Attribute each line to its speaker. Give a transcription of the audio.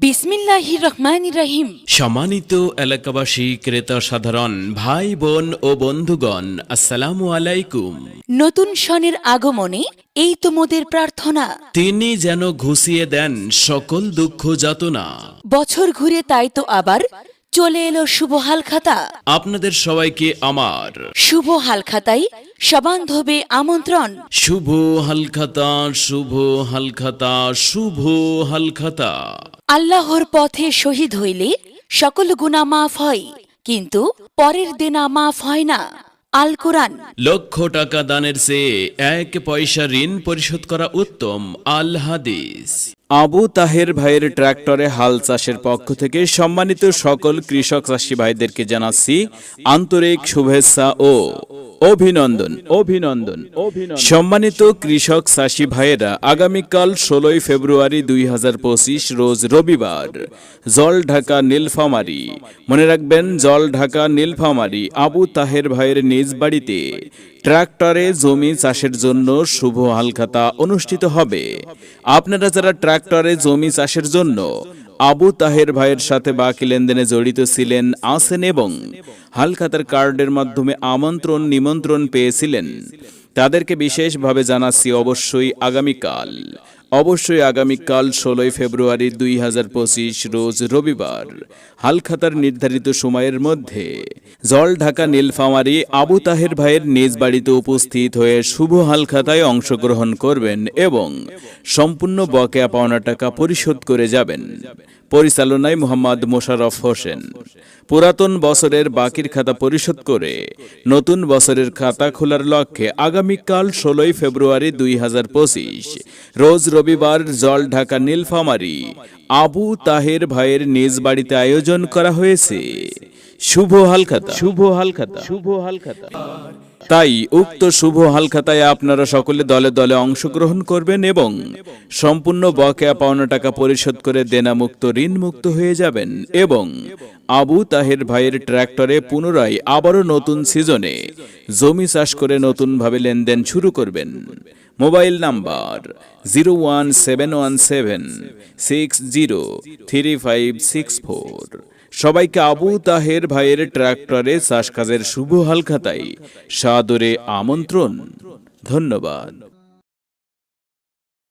Speaker 1: বিসমিল্লাহির রহমানির রহিম।
Speaker 2: সম্মানিত এলাকাবাসী, ক্রেতা সাধারণ ভাই বোন ও বন্ধুগণ, আসসালামু আলাইকুম।
Speaker 1: নতুন সনের আগমনে এই তোমাদের প্রার্থনা,
Speaker 2: তিনি যেন ঘুষিয়ে দেন সকল দুঃখ যাতনা।
Speaker 1: বছর ঘুরে তাই তো আবার চলে এলো শুভ হালখাতা।
Speaker 2: আপনাদের সবাইকে আমার
Speaker 1: শুভ হালখাতায় সবান্ধবে আমন্ত্রণ।
Speaker 2: শুভ হালখাতা, শুভ হালখাতা, শুভ হালখাতা।
Speaker 1: আল্লাহর পথে শহীদ হইলে সকল গুনাহ মাফ হয়, কিন্তু পরের দেনা মাফ হয় না। আল কোরআন।
Speaker 2: লক্ষ টাকা দানের চেয়ে 1 পয়সা ঋণ পরিশোধ করা উত্তম। আল হাদিস। আবু তাহের ভাইয়ের ট্রাক্টরে হাল চাষের পক্ষ থেকে সম্মানিত সকল কৃষক চাষী ভাইদেরকে জানাচ্ছি আন্তরিক শুভেচ্ছা ও অভিনন্দন। সম্মানিত কৃষক চাষী ভাইয়েরা, আগামীকাল 16 ফেব্রুয়ারি 2025 রোজ রবিবার জলঢাকা নীলফামারী, মনে রাখবেন জলঢাকা নীলফামারী আবু তাহের ভাইয়ের নিজ বাড়িতে ট্রাক্টরে জমি চাষের জন্য শুভ হালখাতা অনুষ্ঠিত হবে। আপনারা যারা ট্রাক্টরে জমি চাষের জন্য আবু তাহের ভাইয়ের সাথে বাকি লেনদেনে জড়িত ছিলেন, আছেন এবং হালখাতার কার্ডের মাধ্যমে আমন্ত্রণ নিমন্ত্রণ পেয়েছিলেন, তাদেরকে বিশেষভাবে জানাচ্ছি অবশ্যই আগামীকাল 16 ফেব্রুয়ারি 2025 রোজ রবিবার হালখাতার নির্ধারিত সময়ের মধ্যে জলঢাকা নীলফামারী আবু তাহের ভাইয়ের নিজ বাড়িতে উপস্থিত হয়ে শুভ হালখাতায় অংশগ্রহণ করবেন এবং সম্পূর্ণ বকেয়া পাওনা টাকা পরিশোধ করে যাবেন। পরিচালনায় মোহাম্মদ মোশাররফ হোসেন। পুরাতন বছরের বাকির খাতা পরিশোধ করে নতুন বছরের খাতা খোলার লক্ষ্যে আগামীকাল 16 ফেব্রুয়ারি 2025 রোজ রবিবার জলঢাকা নীলফামারী আবু তাহের ভাইয়ের নিজ বাড়িতে আয়োজন করা হয়েছে শুভ হালখাতা। তাই উক্ত শুভ হালখাতায় আপনারা সকলে দলে দলে অংশগ্রহণ করবেন এবং সম্পূর্ণ বকেয়া পাওনা টাকা পরিশোধ করে দেনামুক্ত ঋণমুক্ত হয়ে যাবেন এবং আবু তাহের ভাইয়ের ট্রাক্টরে পুনরায় আবারও নতুন সিজনে জমি চাষ করে নতুনভাবে লেনদেন শুরু করবেন। Mobile number 01717603564। সবাইকে আবু তাহের ভাইয়ের ট্রাক্টরে চাষ কাজের শুভ হালখাতায় সাদরে আমন্ত্রণ। ধন্যবাদ।